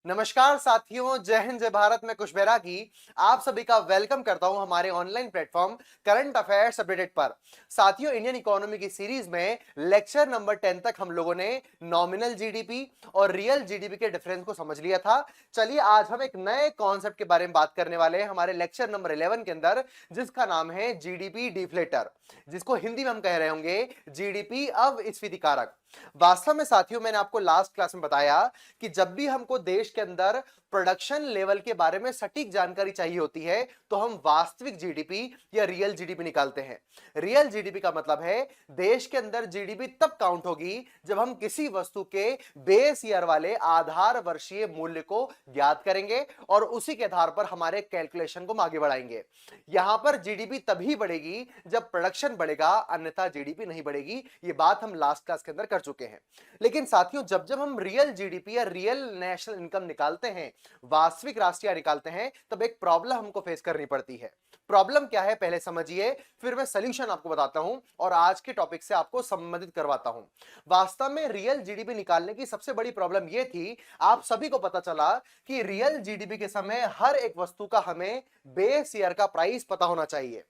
नमस्कार साथियों, जय हिंद जय भारत में कुश बैरागी आप सभी का वेलकम करता हूं हमारे online platform current affairs updated पर। साथियों, इंडियन इकोनॉमी की सीरीज में लेक्चर नंबर 10 तक हम लोगों ने नॉमिनल जीडीपी और रियल जीडीपी के डिफरेंस को समझ लिया था। चलिए आज हम एक नए कॉन्सेप्ट के बारे में बात करने वाले हैं हमारे लेक्चर नंबर 11 के अंदर, जिसका नाम है जीडीपी डिफ्लेटर, जिसको हिंदी में हम कह रहे होंगे जीडीपी अविस्फीति कारक। वास्तव में साथियों, मैंने आपको लास्ट क्लास में बताया कि जब भी हमको देश के अंदर प्रोडक्शन लेवल के बारे में सटीक जानकारी चाहिए होती है तो हम वास्तविक जीडीपी या रियल जीडीपी निकालते हैं। रियल जीडीपी का मतलब है देश के अंदर जीडीपी तब काउंट होगी जब हम किसी वस्तु के बेस ईयर वाले आधार वर्षीय मूल्य को ज्ञात करेंगे और उसी के आधार पर हमारे कैलकुलेशन को आगे बढ़ाएंगे। यहां पर जीडीपी तभी बढ़ेगी जब प्रोडक्शन बढ़ेगा, अन्यथा जीडीपी नहीं बढ़ेगी। ये बात हम लास्ट क्लास के अंदर कर चुके हैं। लेकिन साथियों, जब जब हम रियल जीडीपी या रियल नेशनल इनकम निकालते हैं, वास्तविक राष्ट्रीय निकालते हैं, तब एक प्रॉब्लम हमको फेस करनी पड़ती है। प्रॉब्लम क्या है पहले समझिए, फिर मैं सॉल्यूशन आपको बताता हूं और आज के टॉपिक से आपको संबंधित करवाता हूं। वास्तव में रियल जीडीपी निकालने की सबसे बड़ी प्रॉब्लम यह थी, आप सभी को पता चला कि रियल जीडीपी के समय हर एक वस्तु का हमें बेस ईयर का प्राइस पता होना चाहिए।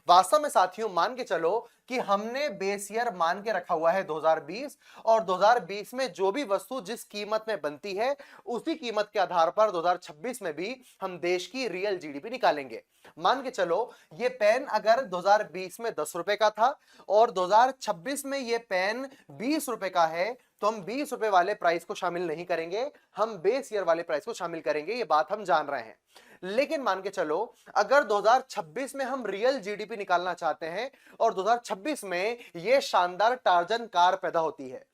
वास्तव में साथियों, मान के चलो कि हमने बेस ईयर मान के रखा हुआ है 2020 और 2020 में जो भी वस्तु जिस कीमत में बनती है उसी कीमत के आधार पर 2026 में भी हम देश की रियल जीडीपी निकालेंगे। मान के चलो ये पेन अगर 2020 में 10 रुपए का था और 2026 में ये पेन 20 रुपए का है, तो हम 20 रुपए वाले प्राइस को शामिल नहीं करेंगे, हम बेस ईयर वाले प्राइस को शामिल करेंगे। ये बात हम जान रहे हैं। लेकिन मान के चलो अगर 2026 में हम रियल जीडीपी निकालना चाहते हैं और 2026 में यह शानदार टार्जन कार पैदा होती है,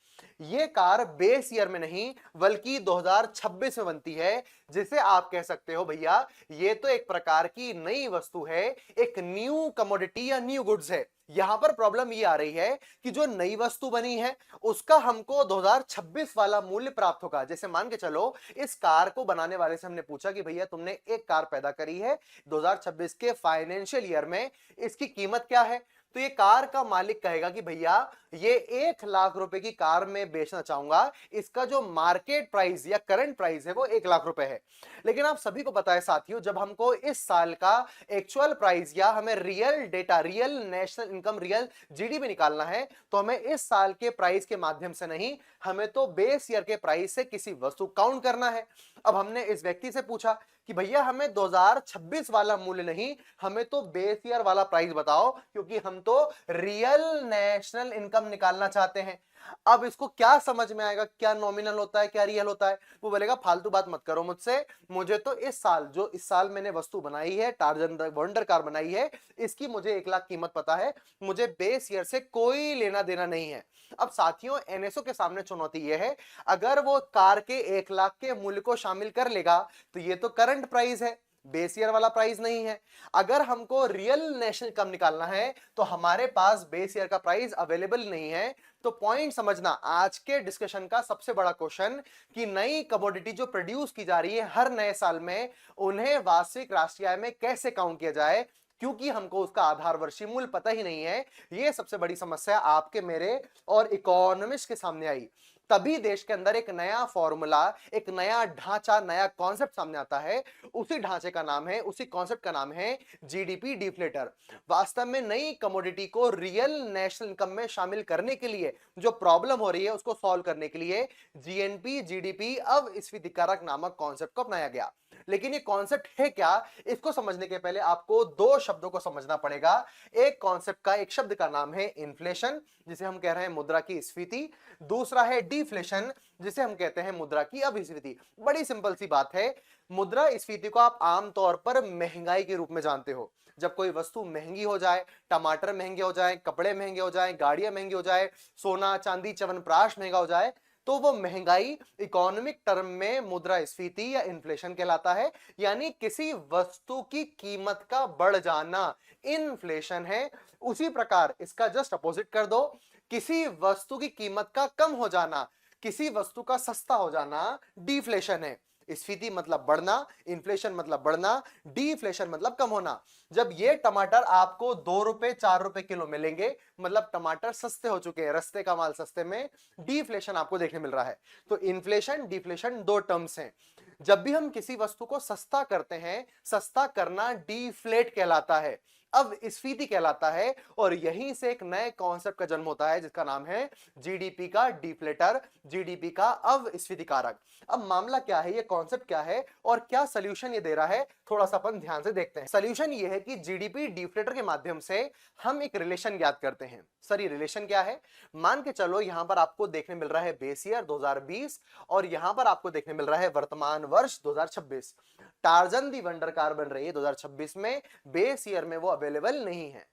ये कार बेस ईयर में नहीं बल्कि 2026 में बनती है, जिसे आप कह सकते हो भैया ये तो एक प्रकार की नई वस्तु है, एक न्यू कमोडिटी या न्यू गुड्स है। यहां पर प्रॉब्लम ये आ रही है कि जो नई वस्तु बनी है उसका हमको 2026 वाला मूल्य प्राप्त होगा। जैसे मान के चलो इस कार को बनाने वाले से हमने पूछा कि भैया तुमने एक कार पैदा करी है 2026 के फाइनेंशियल ईयर में, इसकी कीमत क्या है? तो ये कार का मालिक कहेगा कि भैया ये 1 लाख रुपए की कार में बेचना चाहूंगा, इसका जो मार्केट प्राइस या करंट प्राइस है वो 1 लाख रुपए है। लेकिन आप सभी को पता है साथियों, जब हमको इस साल का एक्चुअल प्राइस या हमें real data, real national income, real GDP निकालना है, तो हमें इस साल के प्राइस के माध्यम से नहीं, हमें तो बेस ईयर के प्राइस से किसी वस्तु काउंट करना है। अब हमने इस व्यक्ति से पूछा कि भैया हमें 2026 वाला मूल्य नहीं, हमें तो बेस ईयर वाला प्राइस बताओ, क्योंकि हम तो रियल नेशनल इनकम निकालना चाहते हैं। अब इसको क्या समझ में आएगा, क्या नॉमिनल होता है, क्या रियल होता है? वो बोलेगा फालतू बात मत करो मुझसे, मुझे तो इस साल, जो इस साल मैंने वस्तु बनाई है, टार्जन वंडर कार बनाई है, इसकी मुझे 1 लाख कीमत पता है, मुझे बेस ईयर से कोई लेना देना नहीं है। अब साथियों, एनएसओ के सामने चुनौती यह है, अगर वो कार के 1 लाख के मूल्य को शामिल कर लेगा तो ये तो करंट प्राइस है, बेस ईयर वाला प्राइस नहीं है। अगर हमको रियल नेशनल इनकम निकालना है तो हमारे पास बेस ईयर का प्राइस अवेलेबल नहीं है। तो पॉइंट समझना, आज के डिस्कशन का सबसे बड़ा क्वेश्चन कि नई कमोडिटी जो प्रोड्यूस की जा रही है हर नए साल में, उन्हें वार्षिक राष्ट्रीय आय में कैसे काउंट किया जाए, क्योंकि हमको उसका आधार वर्षीय मूल्य पता ही नहीं है। यह सबसे बड़ी समस्या आपके, मेरे और इकोनॉमिस्ट के सामने आई। तभी देश के अंदर एक नया फॉर्मूला, एक नया ढांचा, नया कॉन्सेप्ट सामने आता है। उसी ढांचे का नाम है, उसी कॉन्सेप्ट का नाम है जीडीपी डिफ्लेटर। वास्तव में नई कमोडिटी को रियल नेशनल इनकम में शामिल करने के लिए जो प्रॉब्लम हो रही है उसको सॉल्व करने के लिए जीएनपी जीडीपी अविस्फीति कारक नामक कॉन्सेप्ट को अपनाया गया। लेकिन ये कॉन्सेप्ट है क्या, इसको समझने के पहले आपको दो शब्दों को समझना पड़ेगा। एक कॉन्सेप्ट का, एक शब्द का नाम है इन्फ्लेशन, जिसे हम कह रहे हैं मुद्रा की स्फीति। दूसरा है डिफ्लेशन, जिसे हम कहते हैं मुद्रा की अभिस्फीति। बड़ी सिंपल सी बात है, मुद्रा स्फीति को आप आमतौर पर महंगाई के रूप में जानते हो। जब कोई वस्तु महंगी हो जाए, टमाटर महंगे हो जाए, कपड़े महंगे हो जाए, गाड़ियां महंगी हो जाए, सोना चांदी च्यवनप्राश महंगा हो जाए, तो वो महंगाई इकोनॉमिक टर्म में मुद्रास्फीति या इन्फ्लेशन कहलाता है। यानी किसी वस्तु की कीमत का बढ़ जाना इन्फ्लेशन है। उसी प्रकार इसका जस्ट अपोजिट कर दो, किसी वस्तु की कीमत का कम हो जाना, किसी वस्तु का सस्ता हो जाना डिफ्लेशन है। स्फीति मतलब बढ़ना, इन्फ्लेशन मतलब बढ़ना, डिफ्लेशन मतलब कम होना। जब ये टमाटर आपको 2 रुपए 4 रुपए किलो मिलेंगे, मतलब टमाटर सस्ते हो चुके हैं, रस्ते का माल सस्ते में, डिफ्लेशन आपको देखने मिल रहा है। तो इन्फ्लेशन डिफ्लेशन दो टर्म्स हैं। जब भी हम किसी वस्तु को सस्ता करते हैं, सस्ता करना डिफ्लेट कहलाता है, अवस्फीति कहलाता है। और यहीं से एक नए कॉन्सेप्ट का जन्म होता है जिसका नाम है जीडीपी का डिफ्लेटर, जीडीपी का अवस्फीति कारक। अब मामला क्या है, ये कॉन्सेप्ट क्या है और क्या सोल्यूशन ये दे रहा है, थोड़ा सा अपन ध्यान से देखते हैं। सोल्यूशन ये है कि जीडीपी डिफ्लेटर के माध्यम से हम एक रिलेशन ज्ञात करते हैं। सर ये रिलेशन क्या है? मान के चलो यहां पर आपको देखने मिल रहा है बेस ईयर 2020 और यहां पर आपको देखने मिल रहा है वर्तमान वर्ष 2026। टार्जन दी वंडर कार बन रही है 2026 में, बेस ईयर में वो अवेलेबल नहीं है।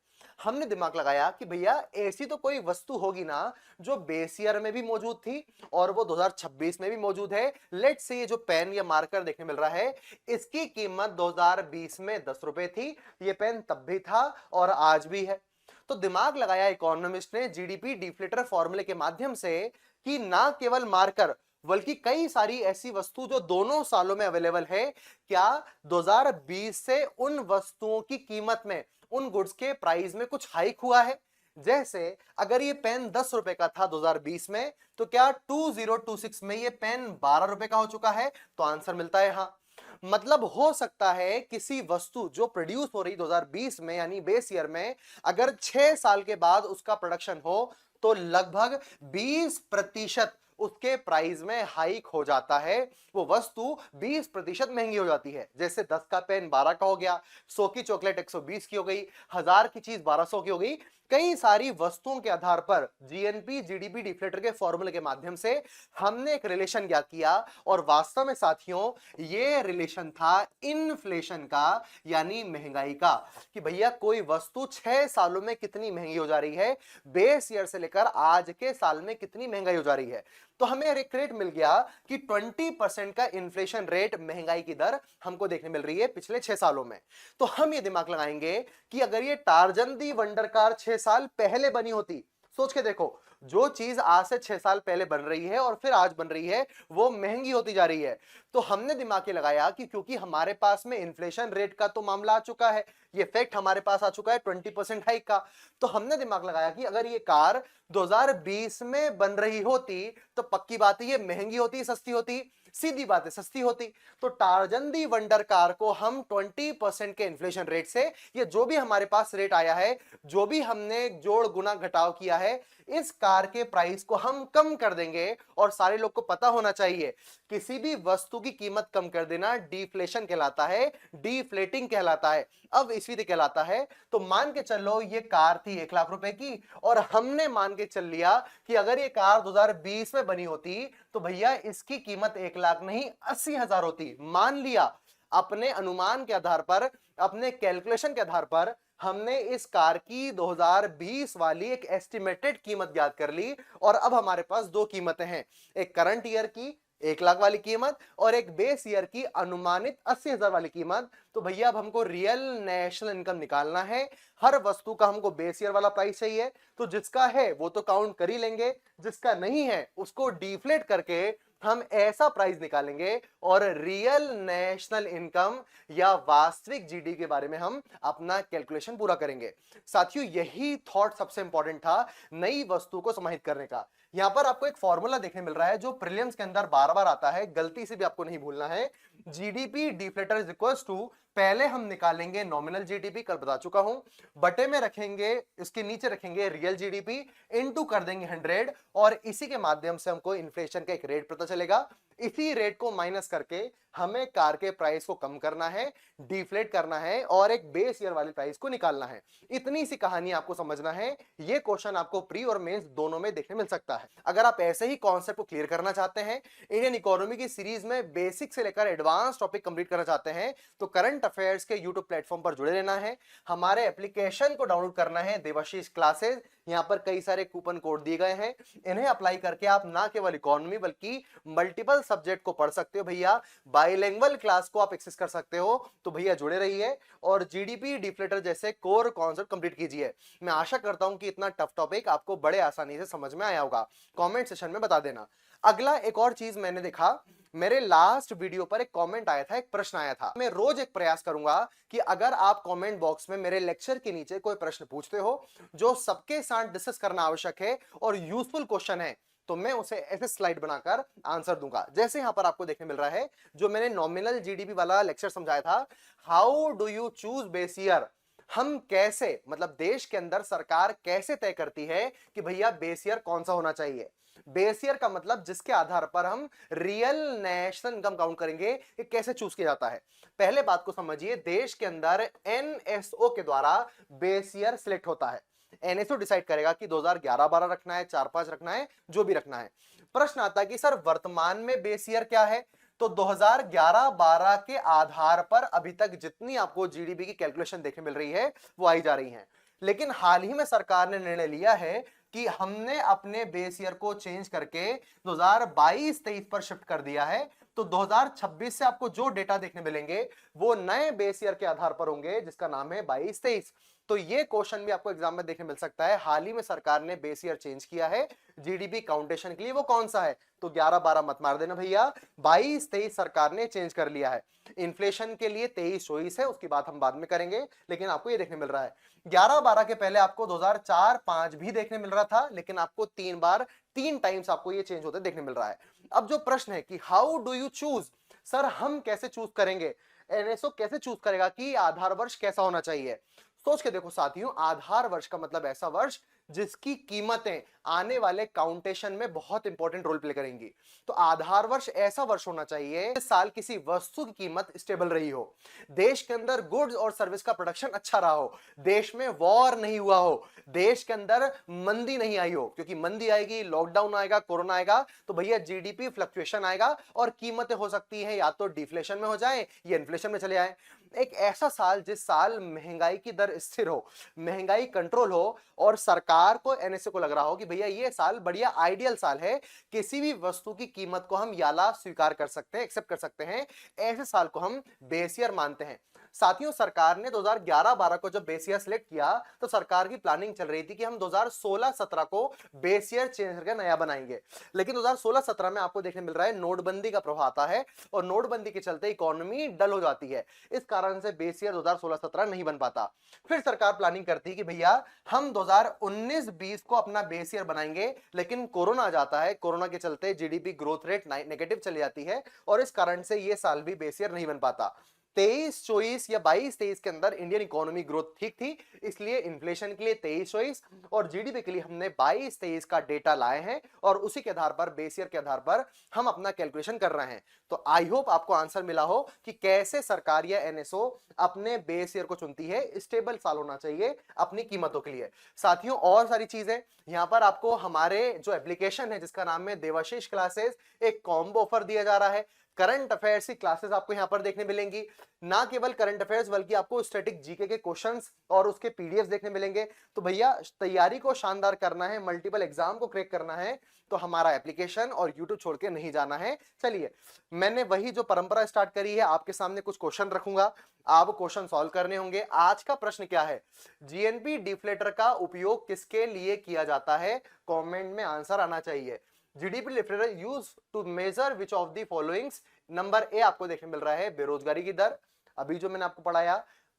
हमने दिमाग लगाया कि भैया ऐसी तो कोई वस्तु होगी ना जो बेस ईयर में भी मौजूद थी और वो 2026 में भी मौजूद है। लेट्स से ये जो पेन या मार्कर देखने मिल रहा है, इसकी कीमत 2020 में 10 रुपए थी, ये पेन तब भी था और आज भी है। तो दिमाग लगाया इकोनॉमिस्ट ने जीडीपी डिफ्लेटर फॉर्मूले के माध्यम से कि ना केवल मार्कर बल्कि कई सारी ऐसी वस्तु जो दोनों सालों में अवेलेबल है, क्या 2020 से उन वस्तुओं की कीमत में, उन गुड्स के प्राइस में कुछ हाइक हुआ है? जैसे अगर ये पेन 10 रुपए का था 2020 में, तो क्या 2026 में ये पेन 12 रुपए का हो चुका है? तो आंसर मिलता है हाँ। मतलब हो सकता है किसी वस्तु जो प्रोड्यूस हो रही 2020 में यानी बेस ईयर में, अगर 6 साल के बाद उसका प्रोडक्शन हो तो लगभग 20% उसके प्राइस में हाइक हो जाता है। वो वस्तु 20% महंगी हो जाती है। जैसे 10 का पेन 12 का हो गया, 100 की चॉकलेट 120 की हो गई, 1000 की चीज 1200 की हो गई। कई सारी वस्तुओं के आधार पर जीएनपी जीडीपी डिफ्लेटर के फॉर्मूले के माध्यम से हमने एक रिलेशन ज्ञात किया और वास्तव में साथियों ये रिलेशन था इन्फ्लेशन का, यानी महंगाई का, कि भैया कोई वस्तु 6 सालों में कितनी महंगी हो जा रही है, बेस ईयर से लेकर आज के साल में कितनी महंगाई हो जा रही है। तो हमें एक रेट मिल गया कि 20% का इन्फ्लेशन रेट, महंगाई की दर हमको देखने मिल रही है पिछले 6 सालों में। तो हम ये दिमाग लगाएंगे कि अगर ये टार्जन दी वंडर कार 6 साल पहले बनी होती, सोच के देखो, जो चीज आज से 6 साल पहले बन रही है और फिर आज बन रही है वो महंगी होती जा रही है। तो हमने दिमाग ये लगाया कि क्योंकि हमारे पास में इन्फ्लेशन रेट का तो मामला आ चुका है, ये फैक्ट हमारे पास आ चुका है 20% हाइक का, तो हमने दिमाग लगाया कि अगर ये कार 2020 में बन रही होती तो पक्की बात है ये महंगी होती, सस्ती होती, सीधी बात है सस्ती होती। तो टार्जन दी वंडर कार को हम 20% के इन्फ्लेशन रेट से, ये जो भी हमारे पास रेट आया है, जो भी हमने जोड़ गुना घटाव किया है, इस कार के प्राइस को हम कम कर देंगे। और सारे लोग को पता होना चाहिए किसी भी वस्तु की कीमत कम कर देना डिफ्लेशन कहलाता है, डिफ्लेटिंग कहलाता है, अब इसी कहलाता है। तो मान के चलो ये कार थी 1 लाख रुपए की और हमने मान के चल लिया कि अगर ये कार 2020 में बनी होती तो भैया इसकी कीमत 1 लाख नहीं 80,000 होती। मान लिया, अपने अनुमान के आधार पर, अपने कैलकुलेशन के आधार पर हमने इस कार की 2020 वाली एक एस्टिमेटेड कीमत ज्ञात कर ली और अब हमारे पास दो कीमतें हैं, एक करंट ईयर की 1 लाख वाली कीमत और एक बेस ईयर की अनुमानित 80,000 वाली कीमत। तो भैया अब हमको रियल नेशनल इनकम निकालना है। हर वस्तु का हमको बेस ईयर वाला प्राइस चाहिए, तो जिसका है वो तो काउंट कर ही लेंगे, जिसका नहीं है उसको डिफ्लेट करके हम ऐसा प्राइस निकालेंगे और रियल नेशनल इनकम या वास्तविक जीडी के बारे में हम अपना कैलकुलेशन पूरा करेंगे। साथियों यही थॉट सबसे इंपॉर्टेंट था नई वस्तु को समाहित करने का। यहां पर आपको एक फॉर्मूला देखने मिल रहा है जो प्रीलिम्स के अंदर बार बार आता है, गलती से भी आपको नहीं भूलना है। GDP deflator is equal to, पहले हम निकालेंगे नॉमिनल जीडीपी, कल बता चुका हूं, बटे में रखेंगे, इसके नीचे रखेंगे रियल जीडीपी, इनटू कर देंगे 100 और इसी के माध्यम से हमको इन्फ्लेशन का एक रेट पता चलेगा। इसी रेट को माइनस करके हमें कार के प्राइस को कम करना है, डिफ्लेट करना है और एक बेस ईयर वाली प्राइस को निकालना है। इतनी सी कहानी आपको समझना है। ये क्वेश्चन आपको प्री और मेंस दोनों में देखने मिल सकता है। अगर आप ऐसे ही कॉन्सेप्ट को क्लियर करना चाहते हैं, इंडियन इकोनॉमी की सीरीज में बेसिक से लेकर एडवांस टॉपिक कंप्लीट करना चाहते हैं, तो करंट अफेयर्स के यूट्यूब प्लेटफॉर्म पर जुड़े रहना है। हमारे एप्लीकेशन को डाउनलोड करना है, देवाशीष क्लासेस। यहां पर कई सारे कूपन कोड दिए गए हैं, इन्हें अप्लाई करके आप ना केवल इकोनॉमी बल्कि मल्टीपल सब्जेक्ट को पढ़ सकते हो। भैया बाइलिंगुअल क्लास को आप एक्सेस कर सकते हो। तो भैया जुड़े रहिए और जीडीपी डिफ्लेटर जैसे कोर कॉन्सेप्ट कंप्लीट कीजिए। मैं आशा करता हूं कि इतना टफ टॉपिक आपको बड़े आसानी से समझ में आया होगा। कमेंट सेशन में बता देना। अगला एक और चीज मैंने देखा, मेरे लास्ट वीडियो पर एक कमेंट आया था, एक प्रश्न आया था। मैं रोज एक प्रयास करूंगा कि अगर आप कमेंट बॉक्स में मेरे लेक्चर के नीचे कोई प्रश्न पूछते हो जो सबके साथ डिस्कस करना आवश्यक है और यूजफुल क्वेश्चन है, तो मैं उसे ऐसे स्लाइड बनाकर आंसर दूंगा। जैसे यहां पर आपको देखने मिल रहा है, जो मैंने नॉमिनल जीडीपी वाला लेक्चर समझाया था, how do you choose base year, हम कैसे, मतलब देश के अंदर सरकार कैसे तय करती है कि भैया बेस ईयर कौन सा होना चाहिए। बेस ईयर का मतलब जिसके आधार पर हम रियल नेशनल इनकम काउंट करेंगे, ये कैसे चूज किया जाता है। पहले बात को समझिए, देश के अंदर एनएसओ के द्वारा बेस ईयर सिलेक्ट होता है। एनएसओ डिसाइड करेगा कि 2011-12 रखना है, 4-5 रखना है, जो भी रखना है। प्रश्न आता है कि सर वर्तमान में बेस ईयर क्या है, तो 2011-12 के आधार पर अभी तक जितनी आपको जीडीपी की कैलकुलेशन देखने मिल रही है वो आई जा रही है। लेकिन हाल ही में सरकार ने निर्णय लिया है कि हमने अपने बेस ईयर को चेंज करके 2022-23 पर शिफ्ट कर दिया है। तो 2026 से आपको जो डेटा देखने मिलेंगे वो नए बेस ईयर के आधार पर होंगे, जिसका नाम है 22-23। तो ये क्वेश्चन भी आपको एग्जाम में देखने मिल सकता है, हाल ही में सरकार ने बेस ईयर चेंज किया है जीडीपी काउंटेशन के लिए, वो कौन सा है। तो 11-12 मत मार देना भैया, 22-23 सरकार ने चेंज कर लिया है। इन्फ्लेशन के लिए 23-24 है, उसकी बात हम बाद में करेंगे, लेकिन आपको ये देखने मिल रहा है। 11-12 के पहले आपको 2004-5 भी देखने मिल रहा था, लेकिन आपको 3 टाइम्स आपको ये चेंज होते देखने मिल रहा है। अब जो प्रश्न है कि how do you choose, sir हम कैसे चूज करेंगे, एनएसओ कैसे चूज करेगा कि आधार वर्ष कैसा होना चाहिए। सोच के देखो साथियों, आधार वर्ष का मतलब ऐसा वर्ष जिसकी कीमतें आने वाले काउंटेशन में बहुत इंपॉर्टेंट रोल प्ले करेंगी। तो आधार वर्ष ऐसा वर्ष होना चाहिए इस साल किसी वस्तु की कीमत स्टेबल रही हो, देश के अंदर गुड्स और सर्विस का प्रोडक्शन अच्छा रहा हो, देश में वॉर नहीं हुआ हो, देश के अंदर मंदी नहीं आई हो, क्योंकि मंदी आएगी, लॉकडाउन आएगा, कोरोना आएगा, तो भैया जीडीपी फ्लक्चुएशन आएगा और कीमतें हो सकती हैं या तो डिफ्लेशन में हो जाए या इन्फ्लेशन में चले आए। एक ऐसा साल जिस साल महंगाई की दर स्थिर हो, महंगाई कंट्रोल हो और सरकार को, एनएसए को लग रहा हो कि भैया ये साल बढ़िया आइडियल साल है, किसी भी वस्तु की कीमत को हम याला स्वीकार कर सकते हैं, एक्सेप्ट कर सकते हैं, ऐसे साल को हम बेस ईयर मानते हैं। साथियों, सरकार ने 2011-12 को जब बेस ईयर सिलेक्ट किया तो सरकार की प्लानिंग चल रही थी कि हम 2016-17 को बेस ईयर चेंज करके नया बनाएंगे। लेकिन 2016-17 में आपको देखने मिल रहा है नोटबंदी का प्रभाव आता है और नोटबंदी के चलते इकोनॉमी डल हो जाती है, इस कारण से बेस ईयर 2016-17 नहीं बन पाता। फिर सरकार प्लानिंग करती है कि भैया हम 2019-20 को अपना बेस ईयर बनाएंगे, लेकिन कोरोना आ जाता है, कोरोना के चलते जीडीपी ग्रोथ रेट नेगेटिव चली जाती है और इस कारण से ये साल भी बेस ईयर नहीं बन पाता। 23-24 या 22-23 के अंदर इंडियन इकोनॉमी ग्रोथ ठीक थी, इसलिए इन्फ्लेशन के लिए 23-24 और जीडीपी के लिए हमने 22-23 का डेटा लाए हैं और उसी के आधार पर, बेस ईयर के आधार पर हम अपना कैलकुलेशन कर रहे हैं। तो आई होप आपको आंसर मिला हो कि कैसे सरकार या एनएसओ अपने बेस ईयर को चुनती है, स्टेबल साल होना चाहिए अपनी कीमतों के लिए। साथियों, और सारी चीजें यहां पर आपको हमारे जो एप्लीकेशन है जिसका नाम है देवाशीष क्लासेस, एक कॉम्बो ऑफर दिया जा रहा है। करंट अफेयर्स की क्लासेस आपको यहां पर देखने मिलेंगी, ना केवल करंट अफेयर्स बल्कि आपको स्टैटिक जीके के क्वेश्चंस और उसके पीडीएफ देखने मिलेंगे। तो भैया तैयारी को शानदार करना है, मल्टीपल एग्जाम को क्रैक करना है, तो हमारा एप्लीकेशन और यूट्यूब छोड़ के नहीं जाना है। चलिए, मैंने वही जो परंपरा स्टार्ट करी है, आपके सामने कुछ क्वेश्चन रखूंगा, आप क्वेश्चन सॉल्व करने होंगे। आज का प्रश्न क्या है, जीएनपी डिफ्लेटर का उपयोग किसके लिए किया जाता है, कमेंट में आंसर आना चाहिए। GDP deflator use to measure which of the followings. Number A आपको देखने मिल रहा है बेरोजगारी की दर, अभी जो मैंने आपको पढ़ाया,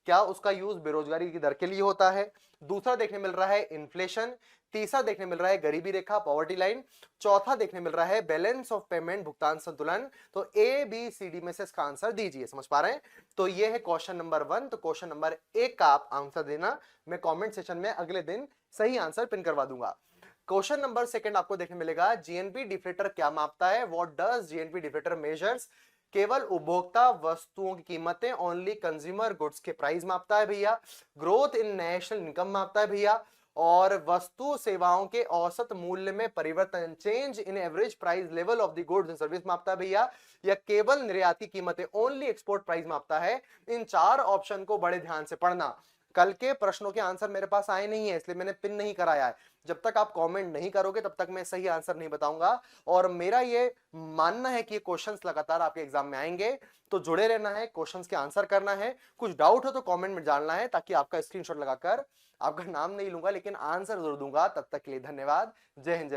क्या उसका यूज बेरोजगारी की दर के लिए होता है। दूसरा देखने मिल रहा है इन्फ्लेशन, तीसरा देखने मिल रहा है गरीबी रेखा, पॉवर्टी लाइन, चौथा देखने मिल रहा है बैलेंस ऑफ पेमेंट, भुगतान संतुलन। तो ए बी सी डी में से इसका आंसर दीजिए, समझ पा रहे हैं। तो ये है क्वेश्चन नंबर 1। तो क्वेश्चन नंबर 1 का आप आंसर देना, मैं कमेंट सेशन में अगले दिन सही आंसर पिन करवा दूंगा। क्वेश्चन नंबर 2 आपको देखने मिलेगा, जीएनपी डिफ्लेटर क्या मापता है, what does GNP deflator measures. केवल उपभोक्ता वस्तुओं की कीमतें, ओनली कंज्यूमर गुड्स के प्राइस मापता है भैया। ग्रोथ इन नेशनल इनकम मापता है भैया। और वस्तु सेवाओं के औसत मूल्य में परिवर्तन, change in average price level of the goods and service मापता है भैया। या केवल निर्यात की कीमतें, ओनली एक्सपोर्ट प्राइस मापता है। इन 4 ऑप्शन को बड़े ध्यान से पढ़ना। कल के प्रश्नों के आंसर मेरे पास आए नहीं है, इसलिए मैंने पिन नहीं कराया है। जब तक आप कमेंट नहीं करोगे तब तक मैं सही आंसर नहीं बताऊंगा। और मेरा ये मानना है कि ये क्वेश्चंस लगातार आपके एग्जाम में आएंगे, तो जुड़े रहना है, क्वेश्चंस के आंसर करना है। कुछ डाउट हो तो कमेंट में डालना है, ताकि आपका स्क्रीनशॉट लगाकर, आपका नाम नहीं लूंगा लेकिन आंसर जरूर दूंगा। तब तक के लिए धन्यवाद। जय हिंद, जय